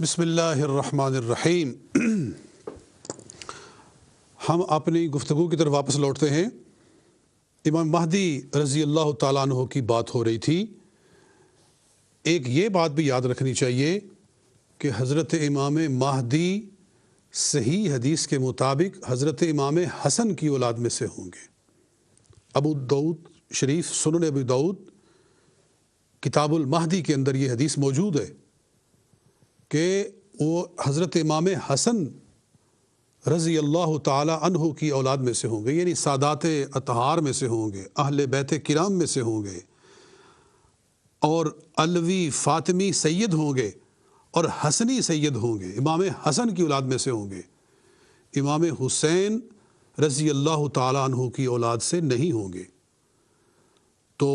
بسم اللہ الرحمن الرحیم۔ ہم اپنی گفتگو کی طرف واپس لوٹتے ہیں۔ امام مہدی رضی اللہ تعالیٰ عنہ کی بات ہو رہی تھی۔ ایک یہ بات بھی یاد رکھنی چاہیے کہ حضرت امام مہدی صحیح حدیث کے مطابق حضرت امام حسن کی اولاد میں سے ہوں گے۔ ابو داؤد شریف، سنن ابو داؤد کتاب المہدی کے اندر یہ حدیث موجود ہے کہ وہ حضرت امام حسن رضی اللہ تعالی عنہ کی اولاد میں سے ہوں گے، یعنی سادات اطہار میں سے ہوں گے، اہل بیت کرام میں سے ہوں گے، اور علوی فاطمی سید ہوں گے اور حسنی سید ہوں گے، امام حسن کی اولاد میں سے ہوں گے۔ امام حسین رضی اللہ تعالی عنہ کی اولاد سے نہیں ہوں گے۔ تو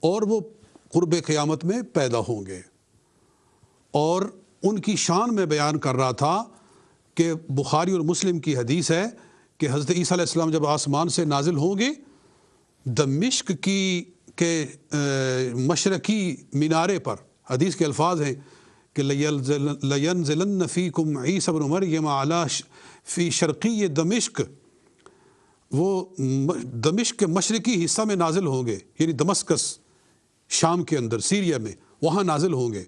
اور وہ قرب قیامت میں پیدا ہوں گے۔ اور ان کی شان میں بیان کر رہا تھا کہ بخاری اور مسلم کی حدیث ہے کہ حضرت عیسیٰ علیہ السلام جب آسمان سے نازل ہوں گے، دمشق کے مشرقی مینارے پر، حدیث کے الفاظ ہیں کہ لَيَنزِلَنَّ فِيكُمْ عِيسَى ابْنُ مَرْيَمَ عَلَى فِي شرقی دمشق، وہ دمشق کے مشرقی حصہ میں نازل ہوں گے، یعنی دمسکس شام کے اندر، سیریا میں، وہاں نازل ہوں گے۔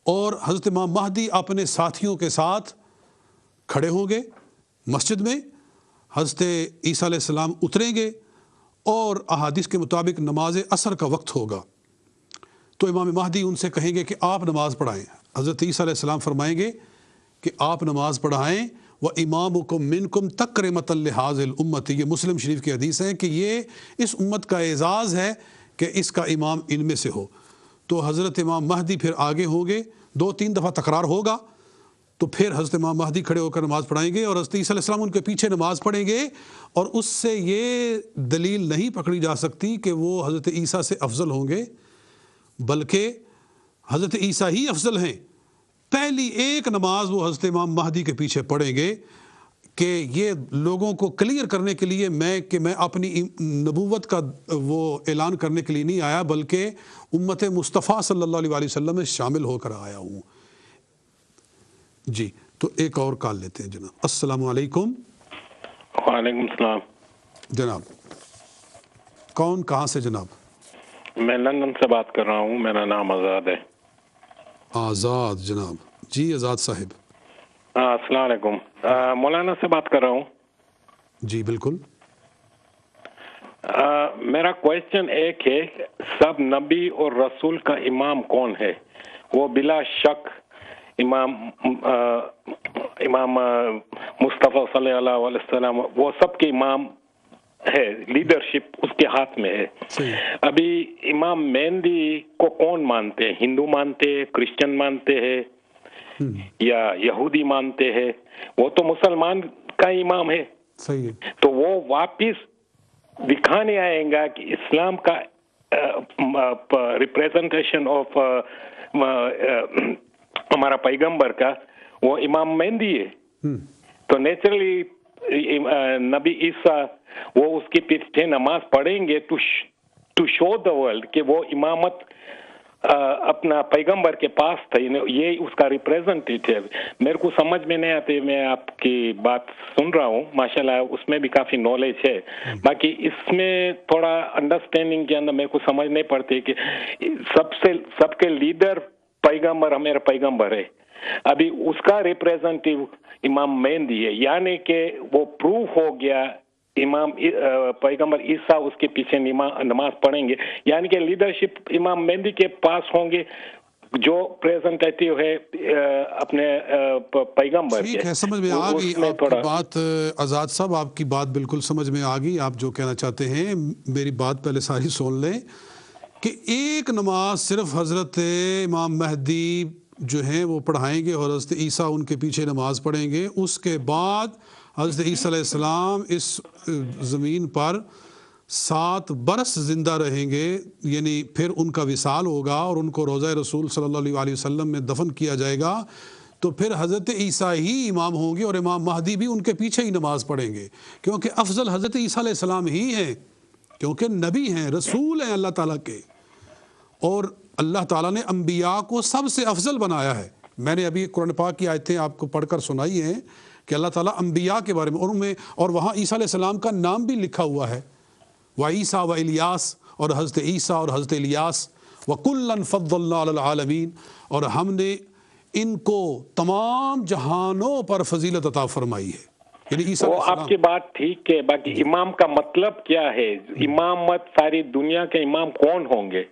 اور حضرت امام مہدی اپنے ساتھیوں کے ساتھ کھڑے ہوں گے مسجد میں، حضرت عیسیٰ علیہ السلام اتریں گے اور احادیث کے مطابق نماز عصر کا وقت ہوگا۔ تو امام مہدی ان سے کہیں گے کہ آپ نماز پڑھائیں۔ حضرت عیسیٰ علیہ السلام فرمائیں گے کہ آپ نماز پڑھائیں، وَإِمَامُكُم مِّنكُمْ تَكْرِمَةً لِّهَٰذِهِ الْأُمَّةِ، یہ مسلم شریف کی حدیث ہے کہ یہ اس امت کا اعزاز ہے کہ اس کا امام ان میں سے ہو۔ تو حضرت امام مہدی پھر آگے ہوں گے، 2-3 دفعہ تکرار ہوگا، تو پھر حضرت امام مہدی کھڑے ہو کر نماز پڑھائیں گے اور حضرت عیسیٰ علیہ السلام ان کے پیچھے نماز پڑھیں گے۔ اور اس سے یہ دلیل نہیں پکڑی جا سکتی کہ وہ حضرت عیسیٰ سے افضل ہوں گے، بلکہ حضرت عیسیٰ ہی افضل ہیں۔ پہلی ایک نماز وہ حضرت امام مہدی کے پیچھے پڑھیں گے کہ یہ لوگوں کو کلیئر کرنے کے لیے میں اپنی نبوت کا وہ اعلان کرنے کے لیے نہیں آیا، بلکہ امت مصطفیٰ صلی اللہ علیہ وسلم میں شامل ہو کر آیا ہوں۔ جی، تو ایک اور کال لیتے ہیں جناب۔ السلام علیکم۔ وعلیکم السلام جناب کون، کہاں سے جناب؟ میں لندن سے بات کر رہا ہوں، میرا نام آزاد ہے۔ آزاد جناب، جی آزاد صاحب۔ السلام علیکم، مولانا سے بات کر رہا ہوں۔ جی بالکل۔ میرا کویسچن ایک ہے، سب نبی اور رسول کا امام کون ہے؟ وہ بلا شک امام مصطفیٰ صلی اللہ علیہ وسلم، وہ سب کے امام ہے، لیڈرشپ اس کے ہاتھ میں ہے۔ ابھی امام مہدی کو کون مانتے ہیں؟ ہندو مانتے ہیں، کرسچن مانتے ہیں یا یہودی مانتے ہیں؟ وہ تو مسلمان کا امام ہے۔ صحیح ہے۔ تو وہ واپس دکھانے آئیں گا کہ اسلام کا ریپریزنٹیشن آف ہمارا پیغمبر کا وہ امام مہدی ہے۔ تو نیچرلی نبی عیسیٰ وہ اس کے پیچھے نماز پڑھیں گے ٹو شو دا ورلڈ کہ وہ امامت اپنا پیغمبر کے پاس تھا، یہ اس کا ریپریزنٹیٹیو۔ میرے کو سمجھ میں نہیں آتے، میں آپ کی بات سن رہا ہوں، ماشاءاللہ اس میں بھی کافی نالج ہے، باقی اس میں تھوڑا انڈرسٹینڈنگ کے اندر میرے کو سمجھ نہیں پڑتی کہ سب کے لیڈر پیغمبر میرا پیغمبر ہے، ابھی اس کا ریپریزنٹیو امام مہدی ہے، یعنی کہ وہ پروف ہو گیا امام پیغمبر عیسیٰ اس کے پیچھے نماز پڑھیں گے، یعنی کہ لیڈرشپ امام مہدی کے پاس ہوں گے جو پریزنٹیٹیو ہے اپنے پیغمبر کے۔ ٹھیک ہے، سمجھ میں آ گئی آپ کی بات آزاد صاحب، آپ کی بات بالکل سمجھ میں آ گئی، آپ جو کہنا چاہتے ہیں۔ میری بات پہلے ساری سن لیں کہ ایک نماز صرف حضرت امام مہدی جو ہیں وہ پڑھائیں گے اور حضرت عیسیٰ ان کے پیچھے نماز پڑھیں گے۔ اس کے بعد حضرت عیسیٰ علیہ السلام اس زمین پر 7 برس زندہ رہیں گے، یعنی پھر ان کا وصال ہوگا اور ان کو روضہ رسول صلی اللہ علیہ وسلم میں دفن کیا جائے گا۔ تو پھر حضرت عیسیٰ ہی امام ہوں گے اور امام مہدی بھی ان کے پیچھے ہی نماز پڑھیں گے، کیونکہ افضل حضرت عیسیٰ علیہ السلام ہی ہیں، کیونکہ نبی ہیں، رسول ہیں اللہ تعالیٰ کے، اور اللہ تعالیٰ نے انبیاء کو سب سے افضل بنایا ہے۔ میں نے ابھی قرآن پاک کی آیتیں آپ کو پڑھ کر سنائی ہیں کہ اللہ تعالیٰ انبیاء کے بارے میں اور وہاں عیسیٰ علیہ السلام کا نام بھی لکھا ہوا ہے، وعیسیٰ و الیاس، اور حضرت عیسیٰ اور حضرت الیاس، وَكُلًّا فَضَّلْنَا عَلَى الْعَالَمِينَ، اور ہم نے ان کو تمام جہانوں پر فضیلت عطا فرمائی ہے، یعنی عیسیٰ وہ علیہ السلام۔ آپ کی بات ٹھیک ہے، باقی امام کا مطلب کیا ہے؟ امامت ساری دنیا کے امام کون ہوں گے؟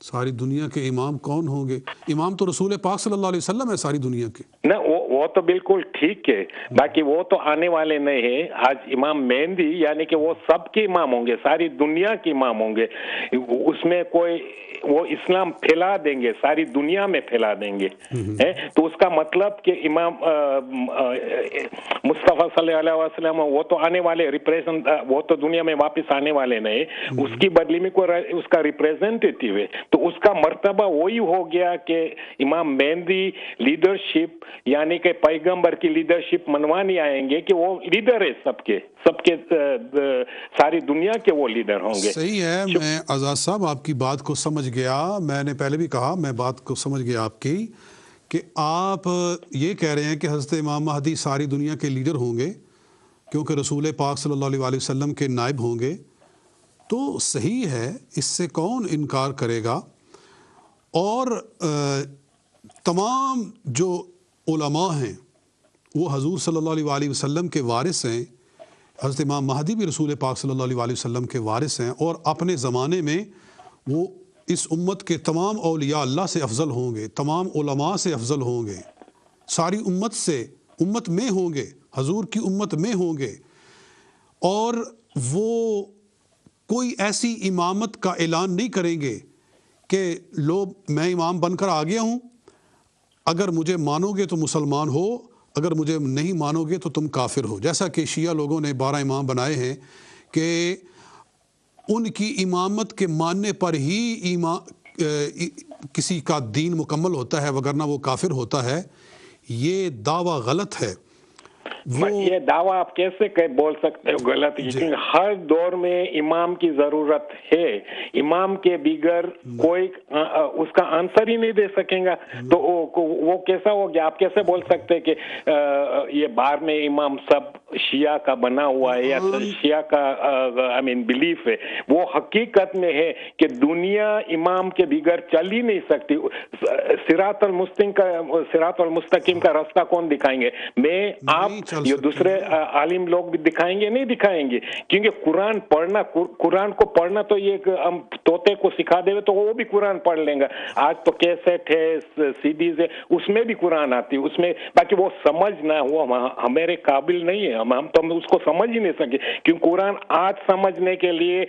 ساری دنیا کے امام کون ہوں گے؟ امام تو رسول پاک صلی اللہ علیہ وسلم ہے ساری دنیا کے۔ نہ وہ تو بالکل ٹھیک ہے، باقی وہ تو آنے والے نہیں ہیں۔ آج امام مہدی یعنی کہ وہ سب کے امام ہوں گے، ساری دنیا کے امام ہوں گے، اس میں کوئی وہ اسلام پھیلا دیں گے، ساری دنیا میں پھیلا دیں گے۔ تو اس کا مطلب کہ امام مصطفیٰ صلی اللہ علیہ وسلم وہ تو آنے والے وہ تو دنیا میں واپس آنے والے نہیں، اس کی بدلی میں کوئی اس کا ریپریزنٹیٹیو ہے، تو اس کا مرتبہ وہی ہو گیا کہ امام مہدی لیڈرشپ یعنی کہ پیغمبر کی لیڈرشپ منوانی آئیں گے کہ وہ لیڈر ہے سب کے ساری دنیا کے وہ لیڈر ہوں گے۔ صحیح ہے، میں آزاد صاحب آپ کی بات کو سمجھ گیا، میں نے پہلے بھی کہا میں بات کو سمجھ گیا آپ کی، کہ آپ یہ کہہ رہے ہیں کہ حضرت امام مہدی ساری دنیا کے لیڈر ہوں گے کیونکہ رسول پاک صلی اللہ علیہ وسلم کے نائب ہوں گے، تو صحیح ہے، اس سے کون انکار کرے گا۔ اور تمام جو علماء ہیں وہ حضور صلی اللہ علیہ وسلم کے وارث ہیں، حضرت امام مہدی بھی رسول پاک صلی اللہ علیہ وسلم کے وارث ہیں، اور اپنے زمانے میں وہ اس امت کے تمام اولیاء اللہ سے افضل ہوں گے، تمام علماء سے افضل ہوں گے، ساری امت میں ہوں گے، حضور کی امت میں ہوں گے، اور وہ کوئی ایسی امامت کا اعلان نہیں کریں گے کہ لوگ میں امام بن کر آ گیا ہوں، اگر مجھے مانو گے تو مسلمان ہو، اگر مجھے نہیں مانو گے تو تم کافر ہو، جیسا کہ شیعہ لوگوں نے 12 امام بنائے ہیں کہ ان کی امامت کے ماننے پر ہی کسی کا دین مکمل ہوتا ہے، وگرنہ وہ کافر ہوتا ہے۔ یہ دعویٰ غلط ہے۔ یہ دعویٰ آپ کیسے بول سکتے ہو غلط؟ لیکن ہر دور میں امام کی ضرورت ہے، امام کے بغیر کوئی اس کا آنسر ہی نہیں دے سکیں گا، تو وہ کیسا ہو گیا؟ آپ کیسے بول سکتے کہ یہ بعد میں امام سب شیعہ کا بنا ہوا ہے یا شیعہ کا بلیف ہے؟ وہ حقیقت میں ہے کہ دنیا امام کے بغیر چل ہی نہیں سکتی۔ صراط المستقیم کا راستہ کون دکھائیں گے؟ میں، آپ، یہ دوسرے عالم لوگ بھی دکھائیں گے؟ نہیں دکھائیں گے، کیونکہ قرآن کو پڑھنا تو یہ ہم طوطے کو سکھا دے تو وہ بھی قرآن پڑھ لیں گا۔ آج تو کیسٹ ہے، سی ڈیز ہے، اس میں بھی قرآن آتی ہے، اس میں باقی وہ سمجھنا وہ ہمارے قابل نہیں ہے، ہم تو اس کو سمجھ ہی نہیں سکے، کیونکہ قرآن آج سمجھنے کے لیے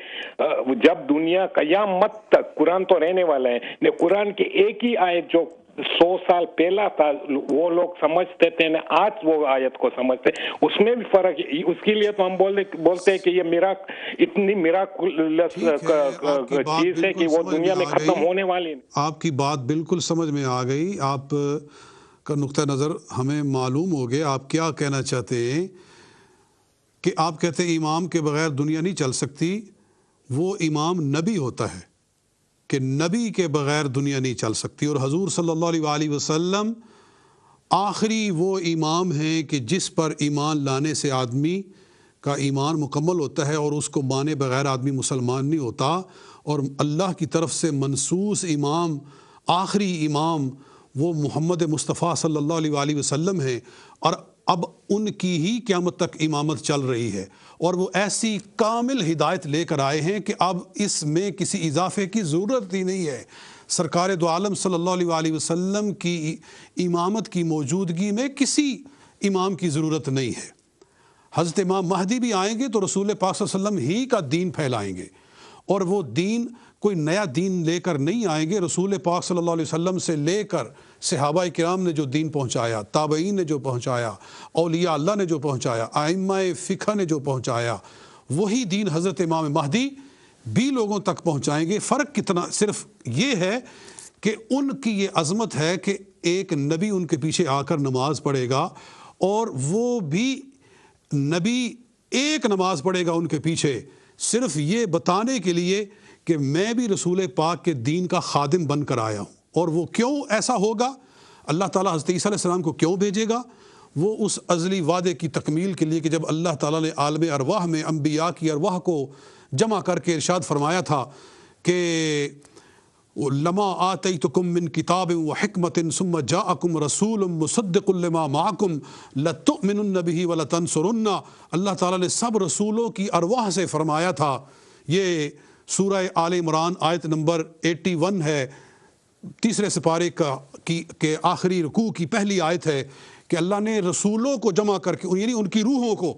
جب دنیا قیامت تک قرآن تو رہنے والا ہے، قرآن کی ایک ہی آیت جو 100 سال پہلا تھا وہ لوگ سمجھتے تھے نا، آج وہ آیت کو سمجھتے، اس میں بھی فرق ہے۔ اس کے لیے تو ہم بولتے ہیں کہ یہ اتنی میراکلس چیز ہے کہ وہ دنیا میں ختم ہونے والی۔ آپ کی بات بالکل سمجھ میں آ گئی، آپ کا نقطہ نظر ہمیں معلوم ہو گیا، آپ کیا کہنا چاہتے ہیں، کہ آپ کہتے ہیں امام کے بغیر دنیا نہیں چل سکتی، وہ امام نبی ہوتا ہے کہ نبی کے بغیر دنیا نہیں چل سکتی، اور حضور صلی اللہ علیہ وسلم آخری وہ امام ہیں کہ جس پر ایمان لانے سے آدمی کا ایمان مکمل ہوتا ہے، اور اس کو مانے بغیر آدمی مسلمان نہیں ہوتا، اور اللہ کی طرف سے منصوص امام، آخری امام وہ محمد مصطفیٰ صلی اللہ علیہ وسلم ہیں، اور اب ان کی ہی قیامت تک امامت چل رہی ہے، اور وہ ایسی کامل ہدایت لے کر آئے ہیں کہ اب اس میں کسی اضافے کی ضرورت ہی نہیں ہے۔ سرکار دو عالم صلی اللہ علیہ وسلم کی امامت کی موجودگی میں کسی امام کی ضرورت نہیں ہے۔ حضرت امام مہدی بھی آئیں گے تو رسول پاک صلی اللہ علیہ وسلم ہی کا دین پھیلائیں گے، اور وہ دین کوئی نیا دین لے کر نہیں آئیں گے، رسول پاک صلی اللہ علیہ وسلم سے لے کر صحابہ کرام نے جو دین پہنچایا، تابعین نے جو پہنچایا، اولیاء اللہ نے جو پہنچایا، ائمہ فقہ نے جو پہنچایا، وہی دین حضرت امام مہدی بھی لوگوں تک پہنچائیں گے۔ فرق کتنا صرف یہ ہے کہ ان کی یہ عظمت ہے کہ ایک نبی ان کے پیچھے آ کر نماز پڑھے گا، اور وہ بھی نبی ایک نماز پڑھے گا ان کے پیچھے، صرف یہ بتانے کے لیے کہ میں بھی رسول پاک کے دین کا خادم بن کر آیا ہوں۔ اور وہ کیوں ایسا ہوگا؟ اللہ تعالیٰ حضرت عیسیٰ علیہ السلام کو کیوں بھیجے گا؟ وہ اس ازلی وعدے کی تکمیل کے لیے کہ جب اللہ تعالیٰ نے عالم ارواح میں انبیاء کی ارواح کو جمع کر کے ارشاد فرمایا تھا کہ لما آتیتکم من کتاب و حکمت ثم جاءکم رسول مصدق لما معکم لتؤمنن به ولتنصرن، اللہ تعالیٰ نے سب رسولوں کی ارواح سے فرمایا تھا. یہ سورہ آل عمران آیت نمبر 81 ہے، تیسرے سپارے کے آخری رکوع کی پہلی آیت ہے کہ اللہ نے رسولوں کو جمع کر کے یعنی ان کی روحوں کو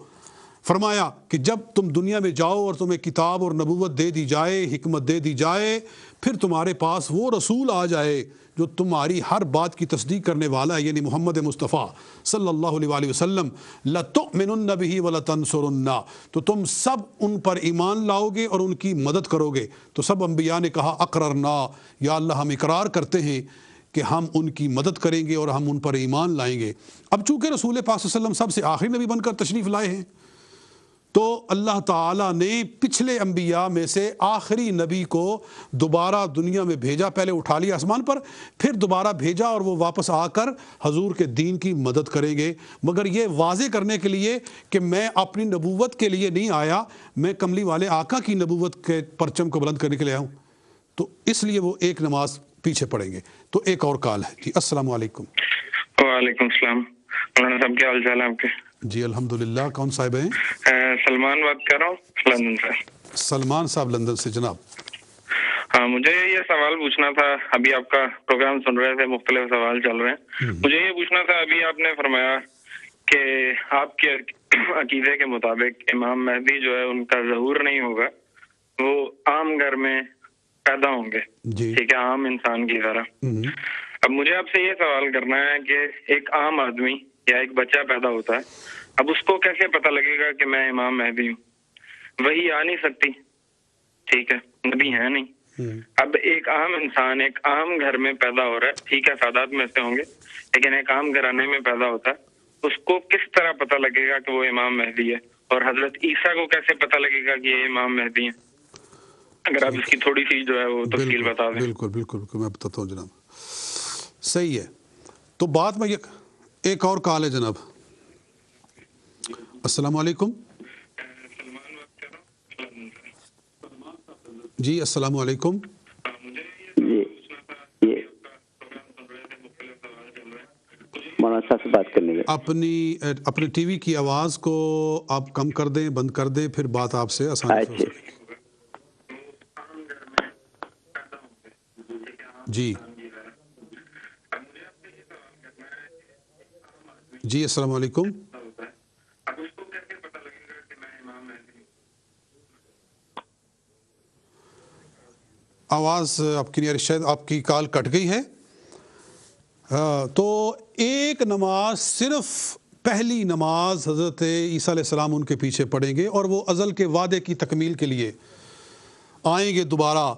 فرمایا کہ جب تم دنیا میں جاؤ اور تمہیں کتاب اور نبوت دے دی جائے، حکمت دے دی جائے، پھر تمہارے پاس وہ رسول آ جائے جو تمہاری ہر بات کی تصدیق کرنے والا ہے، یعنی محمد مصطفیٰ صلی اللہ علیہ وآلہ وسلم. لَتُؤْمِنُنَّ بِهِ وَلَتَنْصُرُنَّ، تو تم سب ان پر ایمان لاؤ گے اور ان کی مدد کرو گے. تو سب انبیاء نے کہا اقررنا، یا اللہ ہم اقرار کرتے ہیں کہ ہم ان کی مدد کریں گے اور ہم ان پر ایمان لائیں گے. اب چونکہ رسول پاک صلی اللہ علیہ وسلم سب سے آخری نبی بن کر تشریف لائے ہیں، تو اللہ تعالیٰ نے پچھلے انبیاء میں سے آخری نبی کو دوبارہ دنیا میں بھیجا، پہلے اٹھا لیا آسمان پر، پھر دوبارہ بھیجا اور وہ واپس آ کر حضور کے دین کی مدد کریں گے، مگر یہ واضح کرنے کے لیے کہ میں اپنی نبوت کے لیے نہیں آیا، میں کملی والے آقا کی نبوت کے پرچم کو بلند کرنے کے لیے آیا ہوں. تو اس لیے وہ ایک نماز پیچھے پڑیں گے. تو ایک اور کال ہے. جی السلام علیکم. وعلیکم السلام. مولانا صاحب کیا حال چال ہے آپ کے؟ جی الحمدللہ. کون صاحب ہیں؟ سلمان بات کر رہا ہوں لندن سے. سلمان صاحب لندن سے. جناب. ہاں مجھے یہ سوال پوچھنا تھا، ابھی آپ کا پروگرام سن رہے تھے، مختلف سوال چل رہے ہیں، مجھے یہ پوچھنا تھا، ابھی آپ نے فرمایا کہ آپ کے عقیدے کے مطابق امام مہدی جو ہے ان کا ظہور نہیں ہوگا، وہ عام گھر میں پیدا ہوں گے، ٹھیک ہے، عام انسان کی طرح. اب مجھے آپ سے یہ سوال کرنا ہے کہ ایک عام آدمی یا ایک بچہ پیدا ہوتا ہے، اب اس کو کیسے پتہ لگے گا کہ میں امام مہدی ہوں؟ وہی آ نہیں سکتی، ٹھیک ہے، نبی ہے نہیں. اب ایک عام انسان ایک عام گھر میں پیدا ہو رہا ہے، ٹھیک ہے، سادات میں سے ہوں گے، لیکن ایک عام گھرانے میں پیدا ہوتا ہے، اس کو کس طرح پتہ لگے گا کہ وہ امام مہدی ہے؟ اور حضرت عیسیٰ کو کیسے پتہ لگے گا کہ یہ امام مہدی ہیں؟ اگر آپ اس کی تھوڑی سی جو ہے وہ تفصیل بتا دیں. بالکل بالکل بالکل میں بتاتا ہوں جناب. صحیح ہے. تو بات میں ایک اور کال ہے جناب. السلام علیکم. جی السلام علیکم. جی مولانا صاحب سے بات کرنے کے اپنے ٹی وی کی آواز کو آپ کم کر دیں، بند کر دیں، پھر بات آپ سے آسانی سے ہو سکے. جی جی السلام علیکم. آواز آپ کی شاید آپ کی کال کٹ گئی ہے. تو ایک نماز، صرف پہلی نماز حضرت عیسیٰ علیہ السلام ان کے پیچھے پڑھیں گے، اور وہ ازل کے وعدے کی تکمیل کے لیے آئیں گے دوبارہ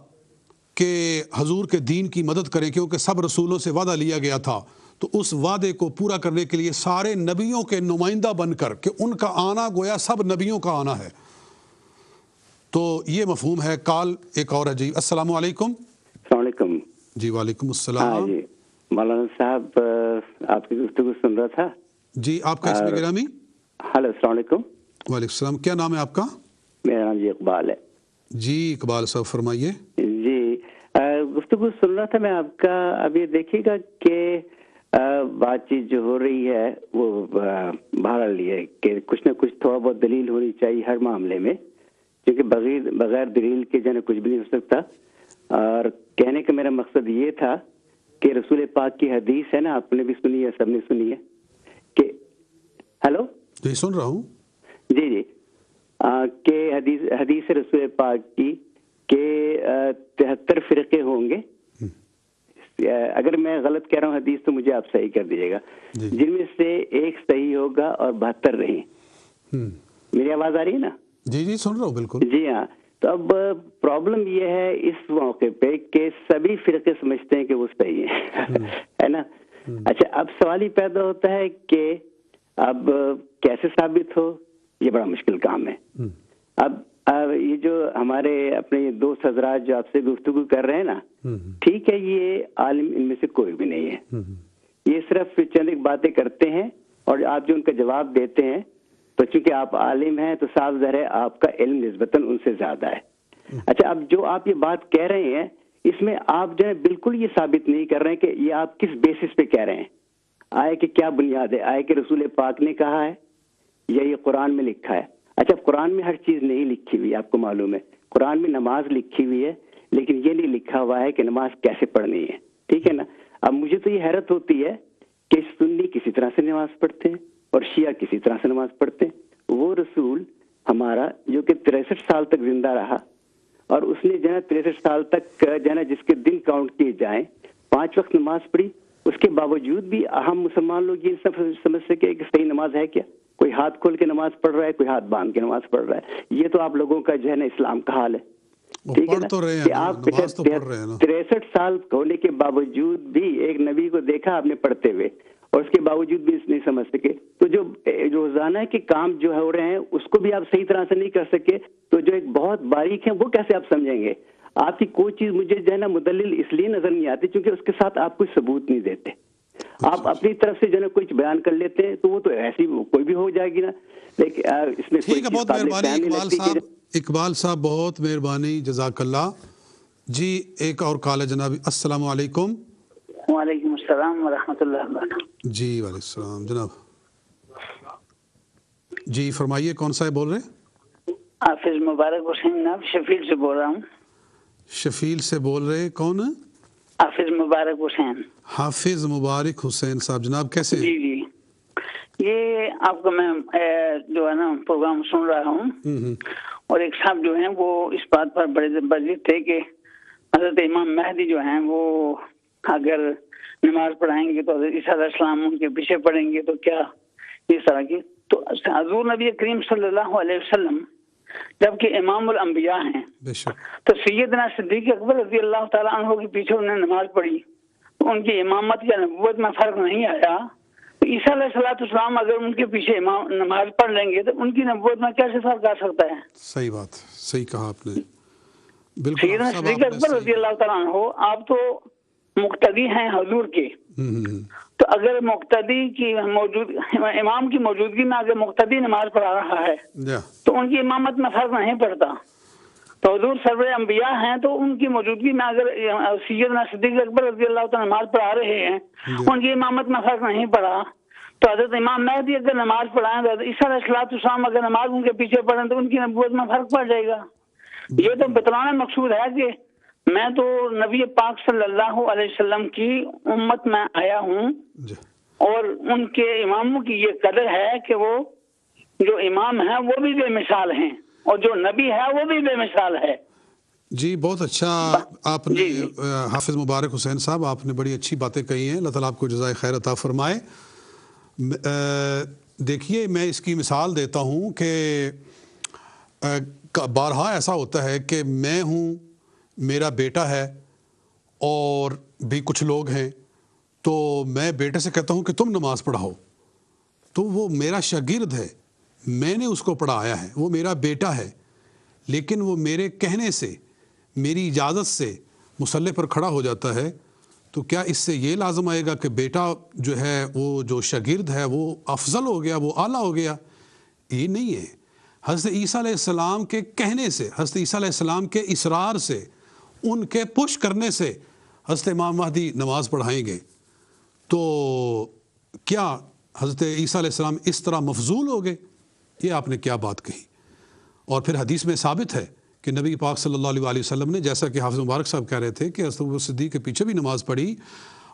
کہ حضور کے دین کی مدد کریں، کیونکہ سب رسولوں سے وعدہ لیا گیا تھا. تو اس وعدے کو پورا کرنے کے لیے سارے نبیوں کے نمائندہ بن کر، کہ ان کا آنا گویا سب نبیوں کا آنا ہے. تو یہ مفہوم ہے. کال ایک اور ہے. جی السلام علیکم. السلام علیکم. جی وعلیکم السلام. جی مولانا صاحب آپ کی گفتگو سن رہا تھا. جی آپ کا اسم گرامی؟ ہلو السلام علیکم. وعلیکم السلام. کیا نام ہے آپ کا؟ میرا نام جی اقبال ہے. جی اقبال صاحب فرمائیے. جی گفتگو سن رہا تھا میں آپ کا. اب یہ دیکھیے گا کہ بات چیت جو ہو رہی ہے وہ بہرحال یہ کہ کچھ نہ کچھ تھوڑا بہت دلیل ہونی چاہیے ہر معاملے میں، کیونکہ بغیر دلیل کے جو ہے کچھ بھی نہیں ہو سکتا. اور کہنے کا میرا مقصد یہ تھا کہ رسول پاک کی حدیث ہے نا، آپ نے بھی سنی ہے، سب نے سنی ہے کہ ہلو جی سن رہا ہوں. جی جی کہ حدیث رسول پاک کی کہ 73 فرقے ہوں گے. اگر میں غلط کہہ رہا ہوں حدیث تو مجھے آپ صحیح کر دیجیے گا، جن میں سے ایک صحیح ہوگا اور 72 رہیں. میری آواز آ رہی ہے نا؟ جی جی سن رہا ہوں بالکل. جی ہاں. تو اب پرابلم یہ ہے اس موقع پہ کہ سبھی فرقے سمجھتے ہیں کہ وہ صحیح ہیں، ہے نا. اچھا اب سوال ہی پیدا ہوتا ہے کہ اب کیسے ثابت ہو؟ یہ بڑا مشکل کام ہے. اب یہ جو ہمارے اپنے یہ دوست حضرات جو آپ سے گفتگو کر رہے ہیں نا، ٹھیک ہے، یہ عالم ان میں سے کوئی بھی نہیں ہے، یہ صرف چند ایک باتیں کرتے ہیں اور آپ جو ان کا جواب دیتے ہیں تو چونکہ آپ عالم ہیں تو صاف ظاہر ہے آپ کا علم نسبتاً ان سے زیادہ ہے۔ اچھا، اب جو آپ یہ بات کہہ رہے ہیں اس میں آپ جو ہے بالکل یہ ثابت نہیں کر رہے ہیں کہ یہ آپ کس بیسس پہ کہہ رہے ہیں، آئے کہ کیا بنیاد ہے، آئے کہ رسول پاک نے کہا ہے یا یہ قرآن میں لکھا ہے؟ اچھا، قرآن میں ہر چیز نہیں لکھی ہوئی، آپ کو معلوم ہے قرآن میں نماز لکھی ہوئی ہے لیکن یہ نہیں لکھا ہوا ہے کہ نماز کیسے پڑھنی ہے، ٹھیک ہے نا؟ اب مجھے تو یہ حیرت ہوتی ہے کہ سنی کسی طرح سے نماز پڑھتے ہیں اور شیعہ کسی طرح سے نماز پڑھتے ہیں۔ وہ رسول ہمارا جو کہ 63 سال تک زندہ رہا اور اس نے جو ہے 63 سال تک جو ہے نا جس کے دن کاؤنٹ کیے جائیں 5 وقت نماز پڑھی، اس کے باوجود بھی ہم مسلمان لوگ یہ سب سمجھ سکے کہ صحیح نماز ہے کیا؟ کوئی ہاتھ کھول کے نماز پڑھ رہا ہے، کوئی ہاتھ باندھ کے نماز پڑھ رہا ہے۔ یہ تو آپ لوگوں کا جو ہے نا اسلام کا حال ہے، ٹھیک ہے نا؟ کہ آپ 63 سال ہونے کے باوجود بھی ایک نبی کو دیکھا آپ نے پڑھتے ہوئے اور اس کے باوجود بھی اس نہیں سمجھ سکے، تو جو روزانہ کے کام جو ہو رہے ہیں اس کو بھی آپ صحیح طرح سے نہیں کر سکے، تو جو ایک بہت باریک ہے وہ کیسے آپ سمجھیں گے؟ آپ کی کوئی چیز مجھے جو ہے نا مدلل اس لیے نظر نہیں آتی کیونکہ اس کے ساتھ آپ کوئی ثبوت نہیں دیتے، آپ اپنی طرف سے جو ہے نا کچھ بیان کر لیتے ہیں تو وہ تو ایسی کوئی بھی ہو جائے گی نا، لیکن اس میں ٹھیک ہے، بہت مہربانی اقبال صاحب، بہت مہربانی، جزاک اللہ۔ جی ایک اور کال ہے جناب، السلام علیکم۔ وعلیکم السلام ورحمۃ اللہ وبرکاتہ۔ جی وعلیکم السلام جناب، جی فرمائیے، کون سا ہے بول رہے ہیں؟ حافظ مبارک حسین ناب شفیل سے بول رہا ہوں۔ شفیل سے بول رہے، کون ہے؟ حافظ مبارک حسین۔ حافظ مبارک حسین صاحب، جناب کیسے ہیں؟ جی جی، یہ آپ کا میں جو ہے نا پروگرام سن رہا ہوں اور ایک صاحب جو ہیں وہ اس بات پر بڑے زبردست تھے کہ حضرت امام مہدی جو ہیں وہ اگر نماز پڑھائیں گے تو حضرت عیسیٰ علیہ السلام ان کے پیچھے پڑھیں گے، تو کیا اس طرح کی؟ تو حضور نبی کریم صلی اللہ علیہ وسلم جبکہ امام الانبیاء ہیں تو سیدنا صدیق اکبر رضی اللہ تعالیٰ عنہ کے پیچھے انہوں نے نماز پڑھی تو ان کی امامت یا نبوت میں فرق نہیں آیا، تو عیسیٰ علیہ السلام اگر ان کے پیچھے نماز پڑھ لیں گے تو ان کی نبوت میں کیسے فرق آ سکتا ہے؟ صحیح بات، صحیح کہا آپ نے، بالکل۔ سیدنا صدیق اکبر رضی اللہ تعالیٰ عنہ آپ تو مقتدی ہیں حضور کے، تو اگر مقتدی کی امام کی موجودگی میں اگر مقتدی نماز پڑھا رہا ہے تو ان کی امامت میں فرق نہیں پڑتا، تو حضور سرور انبیاء ہیں تو ان کی موجودگی میں اگر سیدنا صدیق اکبر رضی اللہ تعالیٰ نماز پڑھا رہے ہیں ان کی امامت میں فرق نہیں پڑا، تو حضرت امام مہدی اگر نماز پڑھائیں تو عیسیٰ علیہ السلام اگر نماز ان کے پیچھے پڑھیں تو ان کی نبوت میں فرق پڑ جائے گا۔ یہ تو بتلانا مقصود ہے کہ میں تو نبی پاک صلی اللہ علیہ وسلم کی امت میں آیا ہوں اور ان کے اماموں کی یہ قدر ہے کہ وہ جو امام ہیں وہ بھی بے مثال ہیں اور جو نبی ہے وہ بھی بے مثال ہے۔ جی بہت اچھا آپ نے حافظ مبارک حسین صاحب، آپ نے بڑی اچھی باتیں کہی ہیں، اللہ تعالیٰ آپ کو جزائے خیر عطا فرمائے۔ دیکھیے میں اس کی مثال دیتا ہوں کہ بارہا ایسا ہوتا ہے کہ میں ہوں، میرا بیٹا ہے اور بھی کچھ لوگ ہیں، تو میں بیٹے سے کہتا ہوں کہ تم نماز پڑھاؤ، تو وہ میرا شاگرد ہے، میں نے اس کو پڑھایا ہے، وہ میرا بیٹا ہے، لیکن وہ میرے کہنے سے، میری اجازت سے مصلی پر کھڑا ہو جاتا ہے، تو کیا اس سے یہ لازم آئے گا کہ بیٹا جو ہے وہ جو شاگرد ہے وہ افضل ہو گیا، وہ اعلیٰ ہو گیا؟ یہ نہیں ہے۔ حضرت عیسیٰ علیہ السلام کے کہنے سے، حضرت عیسیٰ علیہ السلام کے اصرار سے، ان کے پش کرنے سے حضرت امام مہدی نماز پڑھائیں گے، تو کیا حضرت عیسیٰ علیہ السلام اس طرح مفضول ہو گئے؟ یہ آپ نے کیا بات کہی۔ اور پھر حدیث میں ثابت ہے کہ نبی پاک صلی اللہ علیہ وسلم نے، جیسا کہ حافظ مبارک صاحب کہہ رہے تھے، کہ حضرت ابوبکر صدیق کے پیچھے بھی نماز پڑھی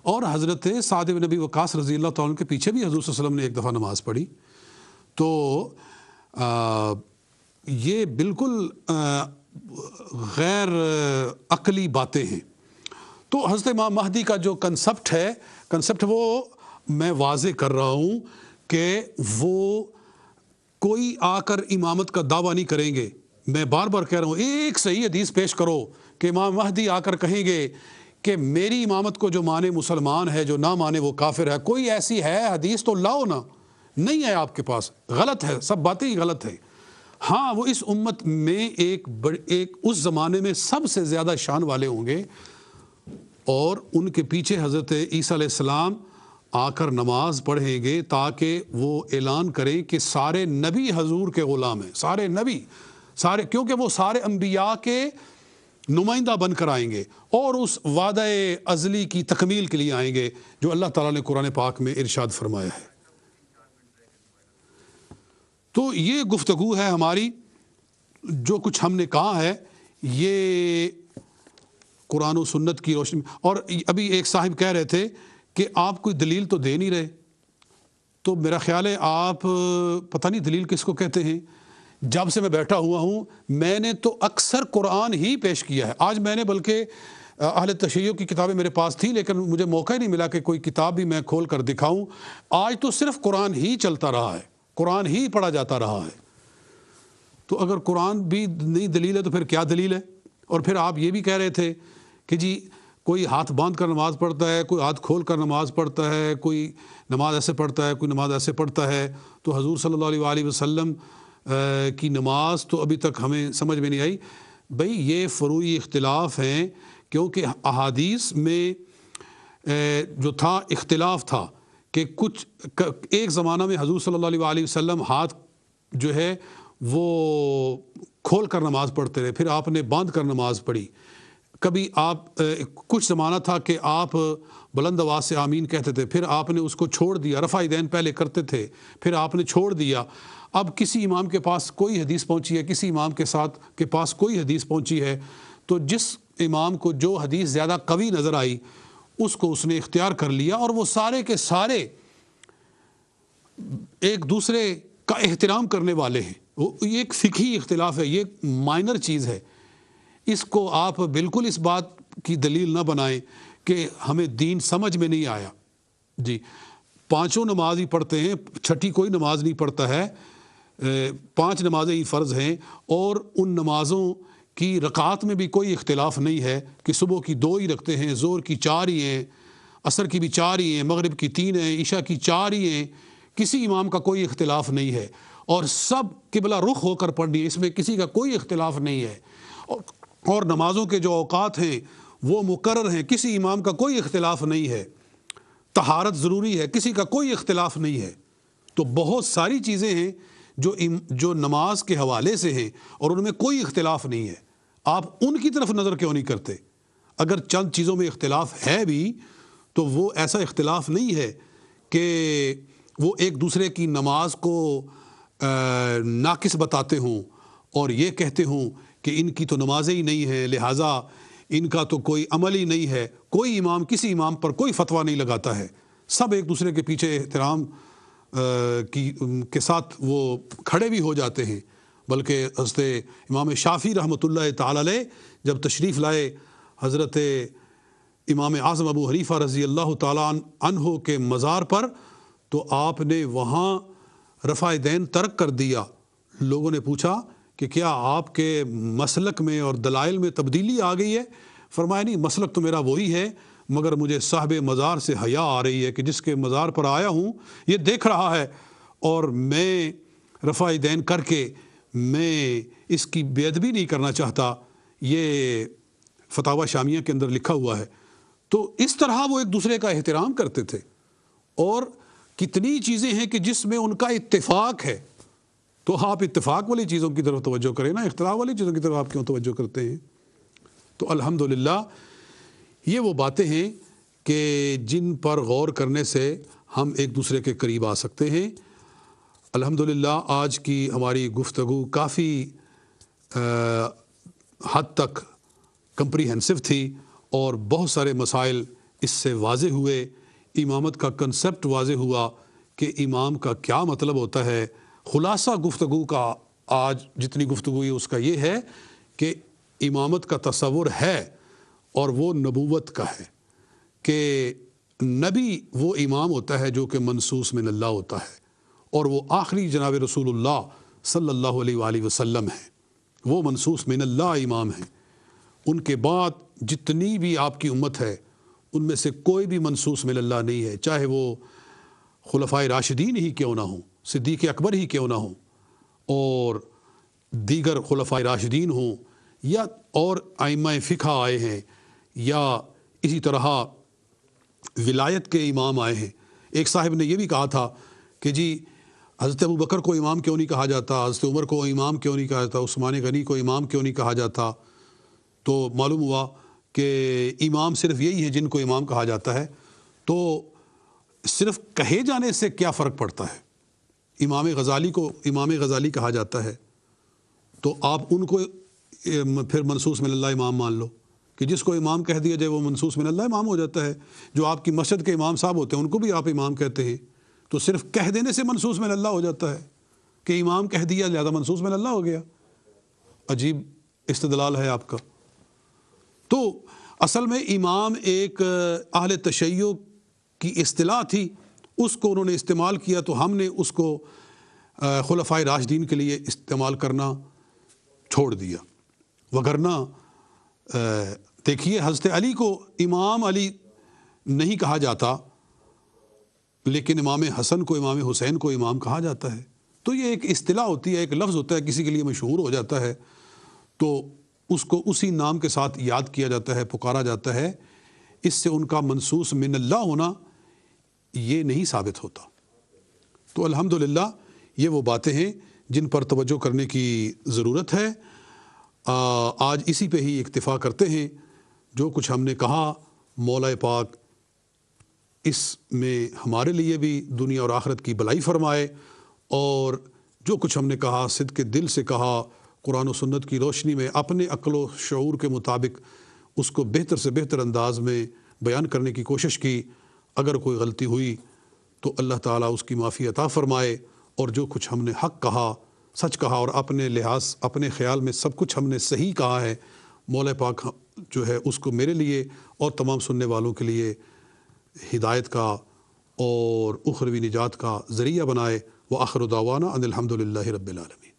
اور حضرت سعد بن ابی وقاص رضی اللہ تعالیٰ عنہ کے پیچھے بھی حضور صلی اللہ علیہ وسلم نے ایک دفعہ نماز پڑھی۔ تو یہ بالکل غیر عقلی باتیں ہیں۔ تو حضرت امام مہدی کا جو کنسپٹ وہ میں واضح کر رہا ہوں کہ وہ کوئی آ کر امامت کا دعویٰ نہیں کریں گے۔ میں بار بار کہہ رہا ہوں، ایک صحیح حدیث پیش کرو کہ امام مہدی آ کر کہیں گے کہ میری امامت کو جو مانے مسلمان ہے، جو نہ مانے وہ کافر ہے۔ کوئی ایسی ہے حدیث تو لاؤ نا، نہیں ہے آپ کے پاس، غلط ہے، سب باتیں ہی غلط ہیں۔ ہاں وہ اس امت میں ایک اس زمانے میں سب سے زیادہ شان والے ہوں گے اور ان کے پیچھے حضرت عیسیٰ علیہ السلام آ کر نماز پڑھیں گے تاکہ وہ اعلان کریں کہ سارے نبی حضور کے غلام ہیں، سارے نبی، سارے، کیونکہ وہ سارے انبیاء کے نمائندہ بن کر آئیں گے اور اس وعدہ ازلی کی تکمیل کے لیے آئیں گے جو اللہ تعالیٰ نے قرآن پاک میں ارشاد فرمایا ہے۔ تو یہ گفتگو ہے ہماری، جو کچھ ہم نے کہا ہے یہ قرآن و سنت کی روشنی میں۔ اور ابھی ایک صاحب کہہ رہے تھے کہ آپ کوئی دلیل تو دے نہیں رہے، تو میرا خیال ہے آپ پتہ نہیں دلیل کس کو کہتے ہیں۔ جب سے میں بیٹھا ہوا ہوں میں نے تو اکثر قرآن ہی پیش کیا ہے۔ آج میں نے بلکہ اہل تشیع کی کتابیں میرے پاس تھی لیکن مجھے موقع ہی نہیں ملا کہ کوئی کتاب بھی میں کھول کر دکھاؤں۔ آج تو صرف قرآن ہی چلتا رہا ہے، قرآن ہی پڑھا جاتا رہا ہے۔ تو اگر قرآن بھی نہیں دلیل ہے تو پھر کیا دلیل ہے؟ اور پھر آپ یہ بھی کہہ رہے تھے کہ جی کوئی ہاتھ باندھ کر نماز پڑھتا ہے، کوئی ہاتھ کھول کر نماز پڑھتا ہے، کوئی نماز ایسے پڑھتا ہے، کوئی نماز ایسے پڑھتا ہے۔ تو حضور صلی اللہ علیہ وآلہ وسلم کی نماز تو ابھی تک ہمیں سمجھ میں نہیں آئی۔ بھئی یہ فروعی اختلاف ہیں، کیونکہ احادیث میں جو تھا اختلاف تھا کہ کچھ ایک زمانہ میں حضور صلی اللہ علیہ وآلہ وسلم ہاتھ جو ہے وہ کھول کر نماز پڑھتے رہے، پھر آپ نے باندھ کر نماز پڑھی۔ کبھی آپ کچھ زمانہ تھا کہ آپ بلند آواز سے آمین کہتے تھے، پھر آپ نے اس کو چھوڑ دیا، رفع یدین پہلے کرتے تھے پھر آپ نے چھوڑ دیا۔ اب کسی امام کے پاس کوئی حدیث پہنچی ہے، کسی امام کے پاس کوئی حدیث پہنچی ہے، تو جس امام کو جو حدیث زیادہ قوی نظر آئی اس کو اس نے اختیار کر لیا، اور وہ سارے کے سارے ایک دوسرے کا احترام کرنے والے ہیں۔ یہ ایک فقہی اختلاف ہے، یہ مائنر چیز ہے، اس کو آپ بالکل اس بات کی دلیل نہ بنائیں کہ ہمیں دین سمجھ میں نہیں آیا۔ جی پانچوں نماز ہی پڑھتے ہیں، چھٹی کوئی نماز نہیں پڑھتا ہے، 5 نمازیں ہی فرض ہیں، اور ان نمازوں کی رکعات میں بھی کوئی اختلاف نہیں ہے کہ صبح کی 2 ہی رکھتے ہیں، ظہر کی 4 ہی ہیں، عصر کی بھی 4 ہی ہیں، مغرب کی 3 ہیں، عشاء کی 4 ہی ہیں۔ کسی امام کا کوئی اختلاف نہیں ہے، اور سب قبلہ رخ ہو کر پڑھنی ہے، اس میں کسی کا کوئی اختلاف نہیں ہے۔ اور نمازوں کے جو اوقات ہیں وہ مقرر ہیں، کسی امام کا کوئی اختلاف نہیں ہے۔ طہارت ضروری ہے، کسی کا کوئی اختلاف نہیں ہے۔ تو بہت ساری چیزیں ہیں جو نماز کے حوالے سے ہیں اور ان میں کوئی اختلاف نہیں ہے۔ آپ ان کی طرف نظر کیوں نہیں کرتے؟ اگر چند چیزوں میں اختلاف ہے بھی تو وہ ایسا اختلاف نہیں ہے کہ وہ ایک دوسرے کی نماز کو ناقص بتاتے ہوں اور یہ کہتے ہوں کہ ان کی تو نمازیں ہی نہیں ہیں، لہٰذا ان کا تو کوئی عمل ہی نہیں ہے۔ کوئی امام کسی امام پر کوئی فتویٰ نہیں لگاتا ہے، سب ایک دوسرے کے پیچھے احترام کے ساتھ وہ کھڑے بھی ہو جاتے ہیں۔ بلکہ حضرت امام شافعی رحمۃ اللہ تعالی علیہ جب تشریف لائے حضرت امام اعظم ابو حنیفہ رضی اللہ تعالیٰ عنہ کے مزار پر، تو آپ نے وہاں رفع یدین ترک کر دیا۔ لوگوں نے پوچھا کہ کیا آپ کے مسلک میں اور دلائل میں تبدیلی آ گئی ہے؟ فرمایا نہیں، مسلک تو میرا وہی ہے، مگر مجھے صاحب مزار سے حیا آ رہی ہے کہ جس کے مزار پر آیا ہوں یہ دیکھ رہا ہے، اور میں رفع یدین کر کے میں اس کی بے ادبی نہیں کرنا چاہتا۔ یہ فتاوی شامیہ کے اندر لکھا ہوا ہے۔ تو اس طرح وہ ایک دوسرے کا احترام کرتے تھے، اور کتنی چیزیں ہیں کہ جس میں ان کا اتفاق ہے، تو آپ اتفاق والی چیزوں کی طرف توجہ کریں نا، اختلاف والی چیزوں کی طرف آپ کیوں توجہ کرتے ہیں؟ تو الحمدللہ یہ وہ باتیں ہیں کہ جن پر غور کرنے سے ہم ایک دوسرے کے قریب آ سکتے ہیں۔ الحمدللہ آج کی ہماری گفتگو کافی حد تک کمپریہنسو تھی، اور بہت سارے مسائل اس سے واضح ہوئے۔ امامت کا کنسپٹ واضح ہوا کہ امام کا کیا مطلب ہوتا ہے۔ خلاصہ گفتگو کا آج جتنی گفتگو ہوئی اس کا یہ ہے کہ امامت کا تصور ہے، اور وہ نبوت کا ہے کہ نبی وہ امام ہوتا ہے جو کہ منصوص من اللہ ہوتا ہے، اور وہ آخری جناب رسول اللہ صلی اللہ علیہ وآلہ وسلم ہیں، وہ منصوص من اللہ امام ہیں۔ ان کے بعد جتنی بھی آپ کی امت ہے ان میں سے کوئی بھی منصوص من اللہ نہیں ہے، چاہے وہ خلفائے راشدین ہی کیوں نہ ہوں، صدیق اکبر ہی کیوں نہ ہوں، اور دیگر خلفائے راشدین ہوں، یا اور ائمہ فقہ آئے ہیں، یا اسی طرح ولایت کے امام آئے ہیں۔ ایک صاحب نے یہ بھی کہا تھا کہ جی حضرت ابو بکر کو امام کیوں نہیں کہا جاتا، حضرت عمر کو امام کیوں نہیں کہا جاتا، عثمان غنی کو امام کیوں نہیں کہا جاتا؟ تو معلوم ہوا کہ امام صرف یہی ہے جن کو امام کہا جاتا ہے۔ تو صرف کہے جانے سے کیا فرق پڑتا ہے؟ امام غزالی کو امام غزالی کہا جاتا ہے تو آپ ان کو پھر منصوص من اللہ امام مان لو، کہ جس کو امام کہہ دیا جائے وہ منصوص من اللہ امام ہو جاتا ہے۔ جو آپ کی مسجد کے امام صاحب ہوتے ہیں ان کو بھی آپ امام کہتے ہیں، تو صرف کہہ دینے سے منصوص من اللہ ہو جاتا ہے کہ امام کہہ دیا لہذا منصوص من اللہ ہو گیا۔ عجیب استدلال ہے آپ کا۔ تو اصل میں امام ایک اہل تشیع کی اصطلاح تھی، اس کو انہوں نے استعمال کیا تو ہم نے اس کو خلفائے راشدین کے لیے استعمال کرنا چھوڑ دیا۔ وگرنہ دیکھیے حضرت علی کو امام علی نہیں کہا جاتا، لیکن امام حسن کو امام حسین کو امام کہا جاتا ہے۔ تو یہ ایک اصطلاح ہوتی ہے، ایک لفظ ہوتا ہے، کسی کے لیے مشہور ہو جاتا ہے تو اس کو اسی نام کے ساتھ یاد کیا جاتا ہے، پکارا جاتا ہے۔ اس سے ان کا منصوص من اللہ ہونا یہ نہیں ثابت ہوتا۔ تو الحمدللہ یہ وہ باتیں ہیں جن پر توجہ کرنے کی ضرورت ہے۔ آج اسی پہ ہی اکتفا کرتے ہیں۔ جو کچھ ہم نے کہا مولا پاک اس میں ہمارے لیے بھی دنیا اور آخرت کی بھلائی فرمائے، اور جو کچھ ہم نے کہا صدق دل سے کہا، قرآن و سنت کی روشنی میں اپنے عقل و شعور کے مطابق اس کو بہتر سے بہتر انداز میں بیان کرنے کی کوشش کی۔ اگر کوئی غلطی ہوئی تو اللہ تعالیٰ اس کی معافی عطا فرمائے، اور جو کچھ ہم نے حق کہا، سچ کہا، اور اپنے لحاظ اپنے خیال میں سب کچھ ہم نے صحیح کہا ہے، مولا پاک جو ہے اس کو میرے لیے اور تمام سننے والوں کے لیے ہدایت کا اور اخروی نجات کا ذریعہ بنائے۔ وآخر دعوانا ان الحمد للہ رب العالمین۔